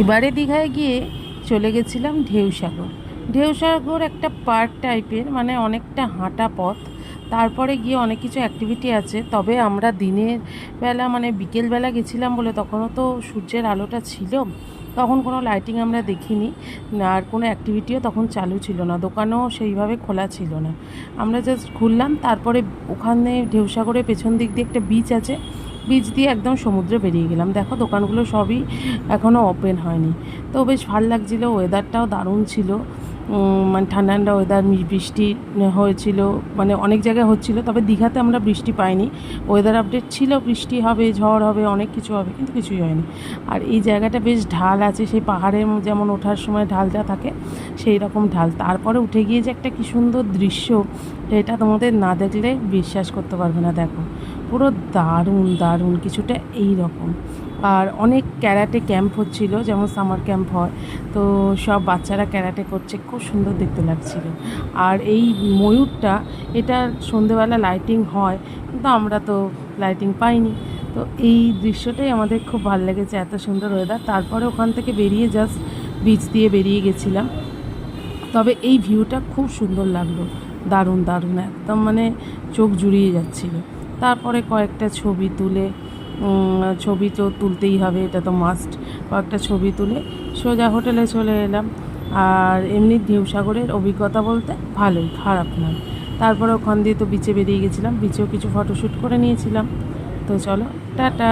এবারে দীঘায় গিয়ে চলে গেছিলাম ঢেউসাগর। ঢেউসাগর একটা পার্ক টাইপের, মানে অনেকটা হাঁটা পথ। তারপরে গিয়ে অনেক কিছু অ্যাক্টিভিটি আছে, তবে আমরা দিনের বেলা মানে বিকেলবেলা গেছিলাম বলে তখনও তো সূর্যের আলোটা ছিল, তখন কোনো লাইটিং আমরা দেখিনি। আর কোনো অ্যাক্টিভিটিও তখন চালু ছিল না, দোকানও সেইভাবে খোলা ছিল না। আমরা জাস্ট ঘুরলাম, তারপরে ওখানে ঢেউসাগরের পেছন দিক দিয়ে একটা বিচ আছে, বিচ দিয়ে একদম সমুদ্রে বেরিয়ে গেলাম। দেখো দোকানগুলো সবই এখনও ওপেন হয়নি। তো বেশ ভাল লাগছিলো, ওয়েদারটাও দারুণ ছিল। মানে ঠান্ডা ঠান্ডা ওয়েদার, বৃষ্টি হয়েছিল, মানে অনেক জায়গায় হচ্ছিলো, তবে দীঘাতে আমরা বৃষ্টি পাইনি। ওয়েদার আপডেট ছিল বৃষ্টি হবে, ঝড় হবে, অনেক কিছু হবে, কিন্তু কিছুই হয়নি। আর এই জায়গাটা বেশ ঢাল আছে, সেই পাহাড়ের যেমন ওঠার সময় ঢালটা থাকে সেই রকম ঢাল। তারপরে উঠে গিয়ে যে একটা কী সুন্দর দৃশ্য, এটা তোমাদের না দেখলে বিশ্বাস করতে পারবে না। দেখো পুরো দারুণ দারুণ কিছুটা এই রকম। আর অনেক ক্যারাটে ক্যাম্প হচ্ছিল, যেমন সামার ক্যাম্প হয়, তো সব বাচ্চারা ক্যারাটে করছে, খুব সুন্দর দেখতে লাগছিল। আর এই ময়ূরটা, এটা সন্ধেবেলা লাইটিং হয়, কিন্তু আমরা তো লাইটিং পাইনি। তো এই দৃশ্যটাই আমাদের খুব ভালো লেগেছে, এত সুন্দর ওয়েদার। তারপরে ওখান থেকে বেরিয়ে জাস্ট বিচ দিয়ে বেরিয়ে গেছিলাম। তবে এই ভিউটা খুব সুন্দর লাগলো, দারুণ দারুণ, একদম মানে চোখ জুড়িয়ে যাচ্ছিল। তারপরে কয়েকটা ছবি তুলে, ছবি তো তুলতেই হবে, এটা তো মাস্ট। কয়েকটা ছবি তুলে সোজা হোটেলে চলে এলাম। আর এমনি ঢেউসাগরের অভিজ্ঞতা বলতে ভালোই, খারাপ নয়। তারপরে ওখান দিয়ে তো বিচে বেরিয়ে গেছিলাম, বিচেও কিছু ফটোশ্যুট করে নিয়েছিলাম। তো চলো, টাটা।